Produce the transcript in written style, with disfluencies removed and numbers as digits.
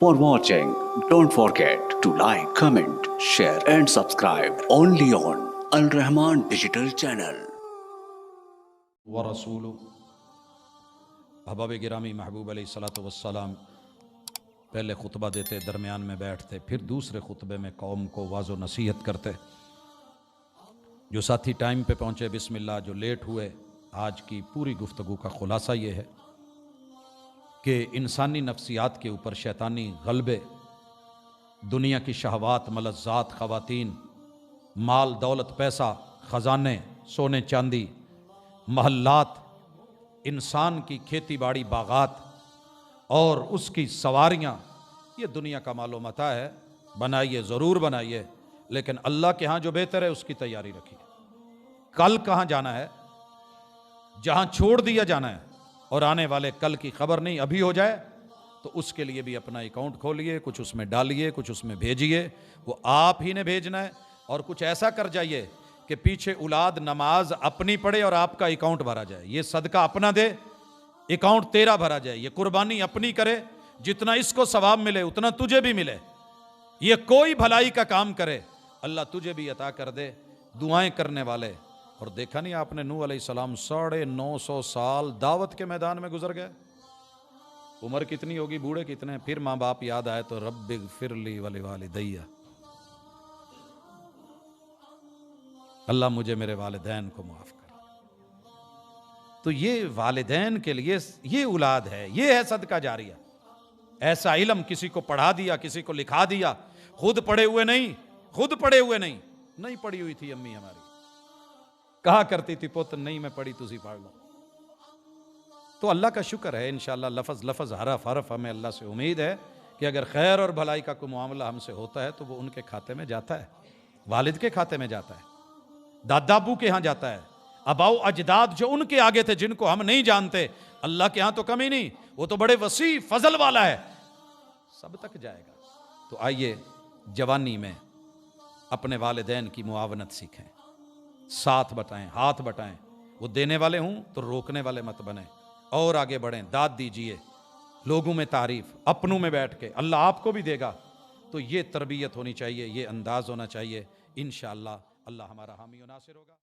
For watching, don't forget to like, comment, share and subscribe only on Al Rahman Digital Channel. व रसूल अहबाब गिरामी महबूब अलैहिस्सलातु वस्सलाम पहले खुतबा देते, दरमियान में बैठते, फिर दूसरे खुतबे में कौम को वाज़ो नसीहत करते। जो साथी टाइम पे पहुँचे बिस्मिल्लाह, जो लेट हुए, आज की पूरी गुफ्तगू का ख़ुलासा ये है कि इंसानी नफ्सियात के ऊपर शैतानी गलबे, दुनिया की शहवात, मलज़्ज़ात, ख़वातीन, माल दौलत, पैसा, ख़जाने, सोने चांदी, महल्लात, इंसान की खेती बाड़ी, बागात और उसकी सवारियाँ, ये दुनिया का मालो मता है। बनाइए, ज़रूर बनाइए, लेकिन अल्लाह के यहाँ जो बेहतर है उसकी तैयारी रखिए। कल कहाँ जाना है, जहाँ छोड़ दिया जाना है, और आने वाले कल की खबर नहीं, अभी हो जाए तो उसके लिए भी अपना अकाउंट खोलिए, कुछ उसमें डालिए, कुछ उसमें भेजिए, वो आप ही ने भेजना है। और कुछ ऐसा कर जाइए कि पीछे औलाद नमाज अपनी पढ़े और आपका अकाउंट भरा जाए। ये सदका अपना दे, अकाउंट तेरा भरा जाए। ये कुर्बानी अपनी करे, जितना इसको सवाब मिले उतना तुझे भी मिले। ये कोई भलाई का काम करे, अल्लाह तुझे भी अता कर दे। दुआएं करने वाले, और देखा नहीं आपने, नूह अलैहिस्सलाम 950 साल दावत के मैदान में गुजर गए। उम्र कितनी होगी, बूढ़े कितने, फिर माँ बाप याद आए तो रब्बिग़फिरली वलिवालिदैया, अल्लाह मुझे मेरे वालिदैन को माफ कर। तो ये वालिदैन के लिए ये औलाद है, ये है सदका जारिया। ऐसा इल्म किसी को पढ़ा दिया, किसी को लिखा दिया, खुद पढ़े हुए नहीं, खुद पढ़े हुए नहीं पढ़ी हुई थी अम्मी हमारी, कहा करती थी पुत्र नहीं मैं पढ़ी, तुझी पढ़ लो। तो अल्लाह का शुक्र है, इंशाअल्लाह लफ्ज़ लफ्ज़, हरफ हरफ हमें अल्लाह से उम्मीद है कि अगर खैर और भलाई का कोई मामला हमसे होता है तो वो उनके खाते में जाता है, वालिद के खाते में जाता है, दादाबू के यहाँ जाता है, अबाऊ अजदाद जो उनके आगे थे जिनको हम नहीं जानते, अल्लाह के यहाँ तो कमी नहीं, वो तो बड़े वसी फजल वाला है, सब तक जाएगा। तो आइए जवानी में अपने वालिदैन की मुआवनत सीखें, साथ बटाएं, हाथ बटाएं। वो देने वाले हूं तो रोकने वाले मत बने, और आगे बढ़ें, दाद दीजिए, लोगों में तारीफ, अपनों में बैठ के, अल्लाह आपको भी देगा। तो ये तरबियत होनी चाहिए, ये अंदाज होना चाहिए। इंशाअल्लाह अल्लाह हमारा हामी और नासिर होगा।